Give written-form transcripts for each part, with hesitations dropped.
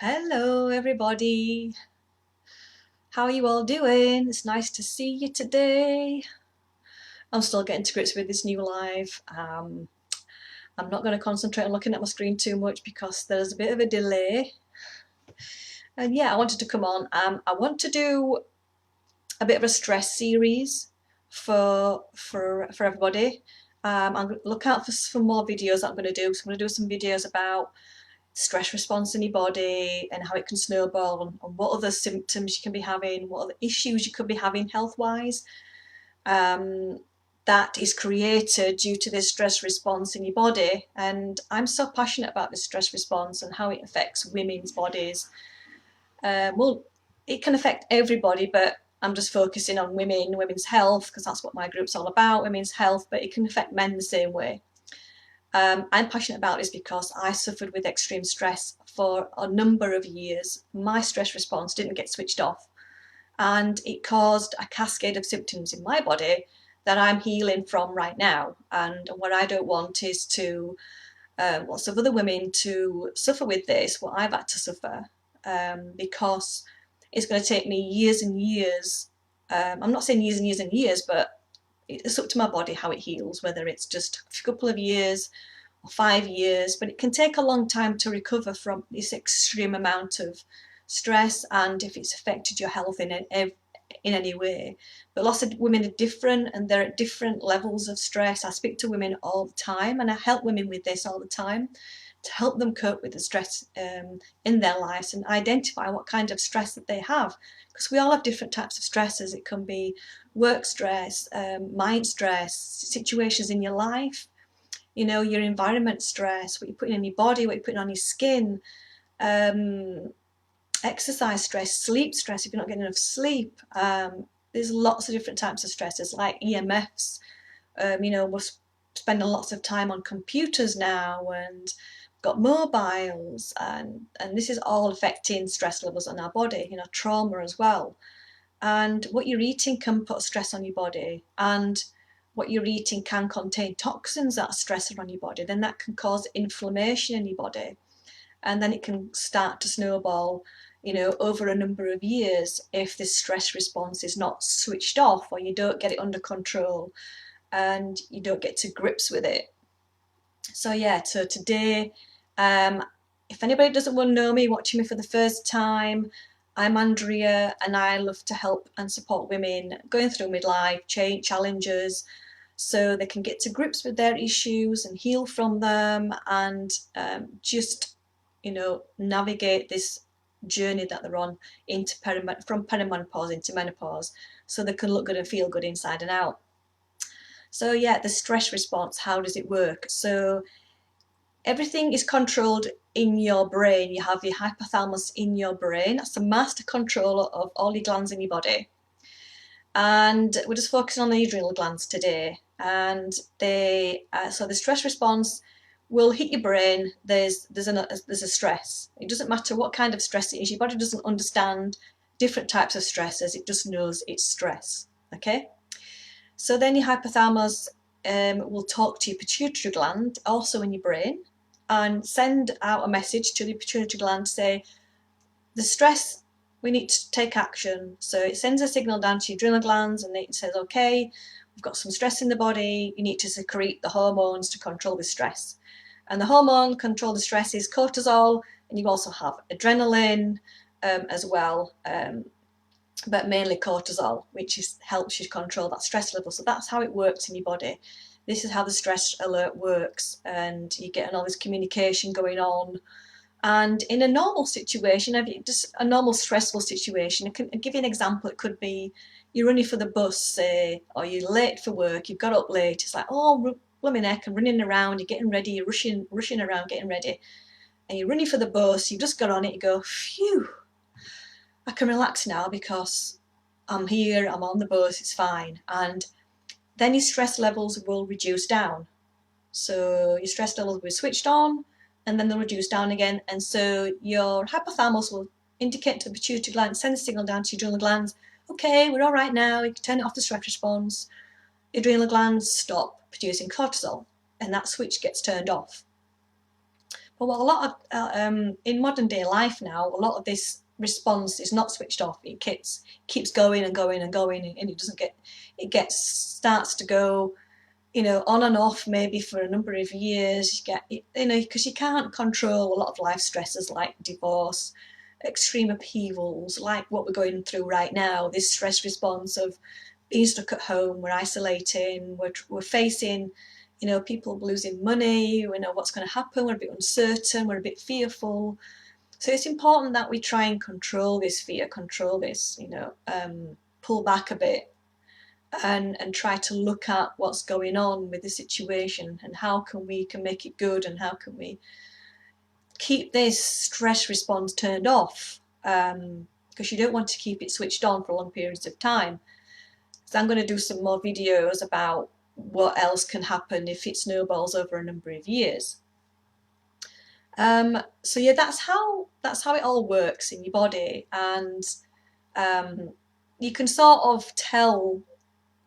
Hello everybody, how are you all doing? It's nice to see you today. I'm still getting to grips with this new live. I'm not going to concentrate on looking at my screen too much because there's a bit of a delay. And yeah, I wanted to come on. I want to do a bit of a stress series for everybody. I'm look out for more videos that I'm going to do. So I'm going to do some videos about stress response in your body and how it can snowball, and what other symptoms you can be having, what other issues you could be having health-wise, that is created due to this stress response in your body. And I'm so passionate about this stress response and how it affects women's bodies. Well, it can affect everybody, but I'm just focusing on women's health, because that's what my group's all about, women's health, but it can affect men the same way. I'm passionate about this because I suffered with extreme stress for a number of years. My stress response didn't get switched off, and it caused a cascade of symptoms in my body that I'm healing from right now. And what I don't want is to lots of other women to suffer with this, what I've had to suffer, because it's going to take me years and years. I'm not saying years and years and years, but it's up to my body how it heals, whether it's just a couple of years or 5 years, but it can take a long time to recover from this extreme amount of stress, and if it's affected your health in any way. But lots of women are different, and they're at different levels of stress. I speak to women all the time, and I help women with this all the time to help them cope with the stress in their lives and identify what kind of stress that they have, because we all have different types of stresses. It can be work stress, mind stress, situations in your life, your environment stress, what you're putting in your body, what you're putting on your skin, exercise stress, sleep stress if you're not getting enough sleep. There's lots of different types of stresses, like EMFs. We're spending lots of time on computers now, and got mobiles, and this is all affecting stress levels on our body, trauma as well. And what you're eating can put stress on your body, and what you're eating can contain toxins that are stressor on your body. Then that can cause inflammation in your body, and then it can start to snowball, over a number of years if this stress response is not switched off, or you don't get it under control and you don't get to grips with it. So yeah, so today, if anybody doesn't want to know me, watching me for the first time, I'm Andrea, and I love to help and support women going through midlife challenges, so they can get to grips with their issues and heal from them, and just navigate this journey that they're on from perimenopause into menopause, so they can look good and feel good inside and out. So yeah, the stress response, how does it work? So everything is controlled in your brain. You have your hypothalamus in your brain. That's the master controller of all your glands in your body. And we're just focusing on the adrenal glands today. And so the stress response will hit your brain. There's a stress. It doesn't matter what kind of stress it is. Your body doesn't understand different types of stresses. It just knows it's stress. Okay. So then your hypothalamus will talk to your pituitary gland, also in your brain, and send out a message to the pituitary gland to say, the stress, we need to take action. So it sends a signal down to your adrenal glands, and it says, okay, we've got some stress in the body, you need to secrete the hormones to control the stress. And the hormone control the stress is cortisol, and you also have adrenaline as well, but mainly cortisol, which helps you control that stress level. So that's how it works in your body. This is how the stress alert works, and you're getting all this communication going on. And in a normal situation, just a normal stressful situation, I can give you an example. It could be you're running for the bus, say, or you're late for work, you've got up late. It's like, oh, blooming heck, I'm running around, you're getting ready, you're rushing around, getting ready. And you're running for the bus, you've just got on it, you go, phew, I can relax now because I'm here, I'm on the bus, it's fine. And then your stress levels will reduce down. So your stress levels will be switched on, and then they'll reduce down again. And so your hypothalamus will indicate to the pituitary gland, send a signal down to your adrenal glands, okay, we're all right now, you can turn it off the stress response. The adrenal glands stop producing cortisol, and that switch gets turned off. But what a lot of in modern day life now, a lot of this response is not switched off. It keeps going and going and going, and it doesn't get, it gets starts to go, you know, on and off maybe for a number of years. You get, you know, because you can't control a lot of life stresses like divorce, extreme upheavals, like what we're going through right now. This stress response of being stuck at home, we're isolating, we're facing, you know, people losing money, we know what's going to happen, we're a bit uncertain, we're a bit fearful. So it's important that we try and control this fear, control this, you know, pull back a bit and try to look at what's going on with the situation and how can we can make it good, and how can we keep this stress response turned off, because you don't want to keep it switched on for long periods of time. So I'm going to do some more videos about what else can happen if it snowballs over a number of years. So yeah, that's how it all works in your body, and you can sort of tell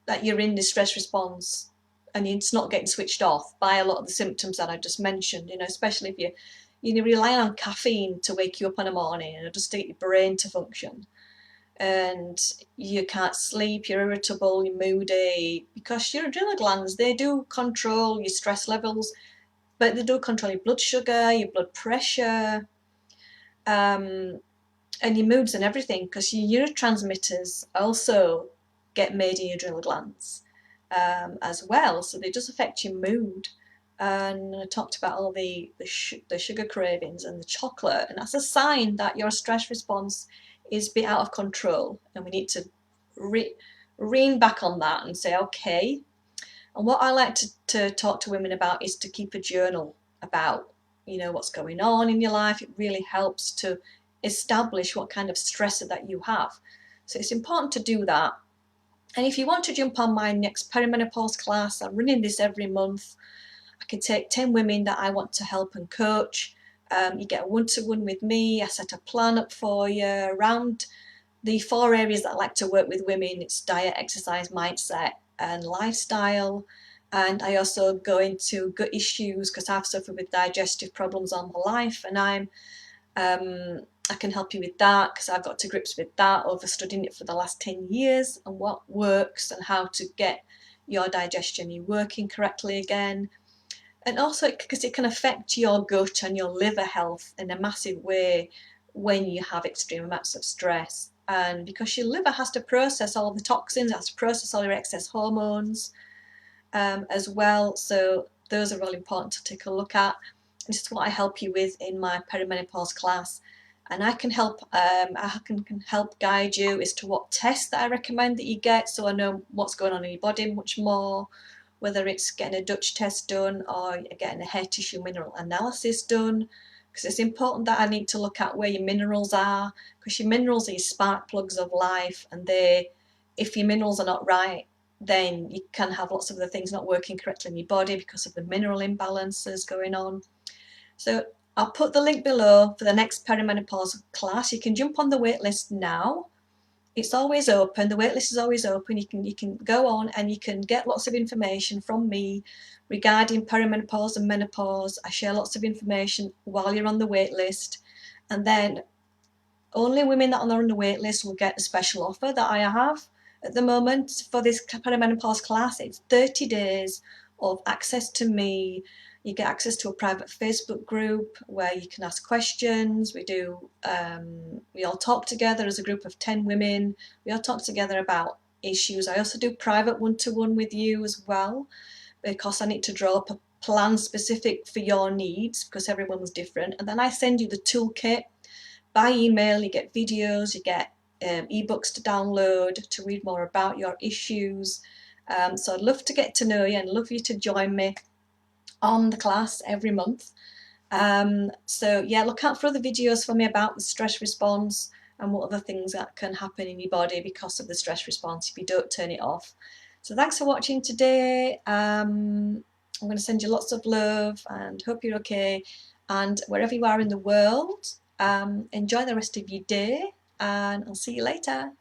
that you're in this stress response and it's not getting switched off by a lot of the symptoms that I just mentioned. You know, especially if you rely on caffeine to wake you up in the morning and just to get your brain to function, and you can't sleep, you're irritable, you're moody, because your adrenal glands, they do control your stress levels, but they do control your blood sugar, your blood pressure, and your moods and everything, because your neurotransmitters also get made in your adrenal glands as well, so they just affect your mood. And I talked about all the sugar cravings and the chocolate, and that's a sign that your stress response is a bit out of control, and we need to rein back on that and say, okay. And what I like to talk to women about is to keep a journal about, you know, what's going on in your life. It really helps to establish what kind of stressor that you have. So it's important to do that. And if you want to jump on my next perimenopause class, I'm running this every month. I can take 10 women that I want to help and coach. You get a one-to-one with me. I set a plan up for you around the 4 areas that I like to work with women. It's diet, exercise, mindset, and lifestyle. And I also go into gut issues because I've suffered with digestive problems all my life, and I can help you with that because I've got to grips with that over studying it for the last 10 years and what works and how to get your digestion working correctly again. And also because it can affect your gut and your liver health in a massive way when you have extreme amounts of stress. And because your liver has to process all the toxins, has to process all your excess hormones as well. So those are really important to take a look at. This is what I help you with in my perimenopause class. And I can help guide you as to what tests that I recommend that you get, so I know what's going on in your body much more, whether it's getting a Dutch test done or getting a hair tissue mineral analysis done, because it's important that I need to look at where your minerals are, because your minerals are your spark plugs of life, and if your minerals are not right, then you can have lots of the things not working correctly in your body because of the mineral imbalances going on. So I'll put the link below for the next perimenopause class. You can jump on the wait list now. It's always open. The wait list is always open. You can go on and you can get lots of information from me regarding perimenopause and menopause. I share lots of information while you're on the wait list, and then only women that are on the wait list will get a special offer that I have at the moment for this perimenopause class. It's 30 days of access to me. You get access to a private Facebook group where you can ask questions. We all talk together as a group of 10 women. We all talk together about issues. I also do private one-to-one with you as well, because I need to draw up a plan specific for your needs because everyone's different. And then I send you the toolkit by email. You get videos, you get ebooks to download to read more about your issues. So I'd love to get to know you and love you to join me on the class every month. So yeah, look out for other videos from me about the stress response and what other things that can happen in your body because of the stress response if you don't turn it off. So thanks for watching today. I'm going to send you lots of love and hope you're okay. And wherever you are in the world, enjoy the rest of your day, and I'll see you later.